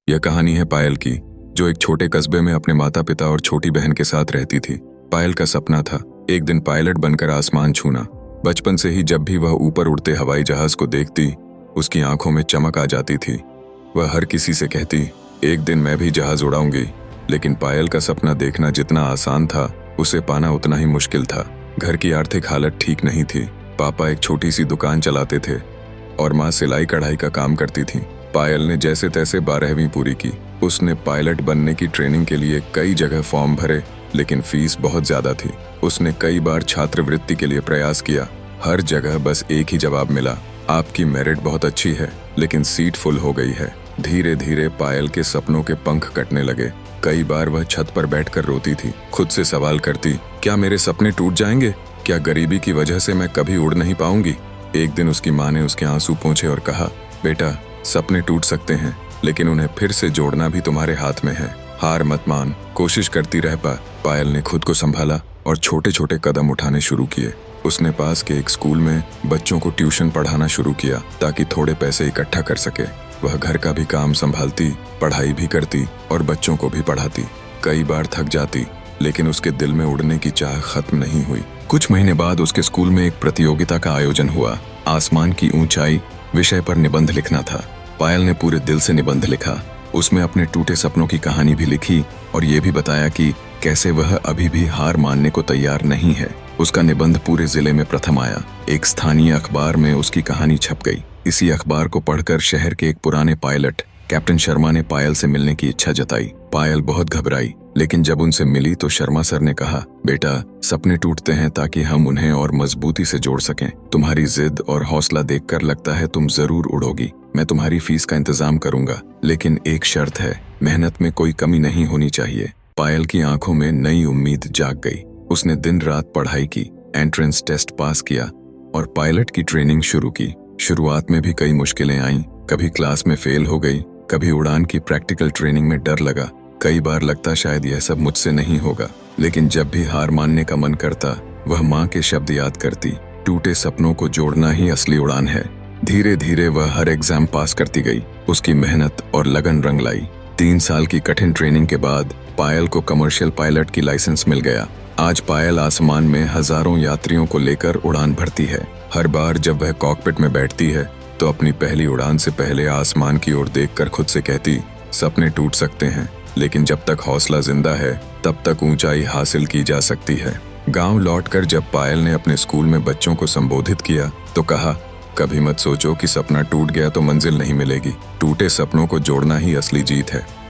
यह कहानी है पायल की, जो एक छोटे कस्बे में अपने माता पिता और छोटी बहन के साथ रहती थी। पायल का सपना था एक दिन पायलट बनकर आसमान छूना। बचपन से ही जब भी वह ऊपर उड़ते हवाई जहाज को देखती, उसकी आंखों में चमक आ जाती थी। वह हर किसी से कहती, एक दिन मैं भी जहाज उड़ाऊंगी। लेकिन पायल का सपना देखना जितना आसान था, उसे पाना उतना ही मुश्किल था। घर की आर्थिक हालत ठीक नहीं थी। पापा एक छोटी सी दुकान चलाते थे और माँ सिलाई कढ़ाई का काम करती थी। पायल ने जैसे तैसे 12वीं पूरी की। उसने पायलट बनने की ट्रेनिंग के लिए कई जगह फॉर्म भरे, लेकिन फीस बहुत ज्यादा थी। उसने कई बार छात्रवृत्ति के लिए प्रयास किया। हर जगह बस एक ही जवाब मिला, आपकी मेरिट बहुत अच्छी है, लेकिन सीट फुल हो गई है। धीरे धीरे पायल के सपनों के पंख कटने लगे। कई बार वह छत पर बैठकर रोती थी, खुद से सवाल करती, क्या मेरे सपने टूट जाएंगे? क्या गरीबी की वजह से मैं कभी उड़ नहीं पाऊंगी? एक दिन उसकी माँ ने उसके आंसू पोंछे और कहा, बेटा, सपने टूट सकते हैं, लेकिन उन्हें फिर से जोड़ना भी तुम्हारे हाथ में है। हार मत मान, कोशिश करती रह। पायल ने खुद को संभाला और छोटे छोटे कदम उठाने शुरू किए। उसने पास के एक स्कूल में बच्चों को ट्यूशन पढ़ाना शुरू किया ताकि थोड़े पैसे इकट्ठा कर सके। वह घर का भी काम संभालती, पढ़ाई भी करती और बच्चों को भी पढ़ाती। कई बार थक जाती, लेकिन उसके दिल में उड़ने की चाह खत्म नहीं हुई। कुछ महीने बाद उसके स्कूल में एक प्रतियोगिता का आयोजन हुआ। आसमान की ऊंचाई विषय पर निबंध लिखना था। पायल ने पूरे दिल से निबंध लिखा। उसमें अपने टूटे सपनों की कहानी भी लिखी और ये भी बताया कि कैसे वह अभी भी हार मानने को तैयार नहीं है। उसका निबंध पूरे जिले में प्रथम आया। एक स्थानीय अखबार में उसकी कहानी छप गई। इसी अखबार को पढ़कर शहर के एक पुराने पायलट कैप्टन शर्मा ने पायल से मिलने की इच्छा जताई। पायल बहुत घबराई, लेकिन जब उनसे मिली तो शर्मा सर ने कहा, बेटा, सपने टूटते हैं ताकि हम उन्हें और मजबूती से जोड़ सकें। तुम्हारी जिद और हौसला देखकर लगता है तुम जरूर उड़ोगी। मैं तुम्हारी फीस का इंतजाम करूंगा, लेकिन एक शर्त है, मेहनत में कोई कमी नहीं होनी चाहिए। पायल की आंखों में नई उम्मीद जाग गई। उसने दिन रात पढ़ाई की, एंट्रेंस टेस्ट पास किया और पायलट की ट्रेनिंग शुरू की। शुरुआत में भी कई मुश्किलें आईं। कभी क्लास में फेल हो गई, कभी उड़ान की प्रैक्टिकल ट्रेनिंग में डर लगा। कई बार लगता शायद यह सब मुझसे नहीं होगा, लेकिन जब भी हार मानने का मन करता, वह माँ के शब्द याद करती, टूटे सपनों को जोड़ना ही असली उड़ान है। धीरे धीरे वह हर एग्जाम पास करती गई। उसकी मेहनत और लगन रंग लाई। 3 साल की कठिन ट्रेनिंग के बाद पायल को कमर्शियल पायलट की लाइसेंस मिल गया। आज पायल आसमान में हजारों यात्रियों को लेकर उड़ान भरती है। हर बार जब वह कॉकपिट में बैठती है तो अपनी पहली उड़ान से पहले आसमान की ओर देखकर खुद से कहती, सपने टूट सकते हैं, लेकिन जब तक हौसला जिंदा है तब तक ऊंचाई हासिल की जा सकती है। गांव लौटकर जब पायल ने अपने स्कूल में बच्चों को संबोधित किया तो कहा, कभी मत सोचो कि सपना टूट गया तो मंजिल नहीं मिलेगी। टूटे सपनों को जोड़ना ही असली जीत है।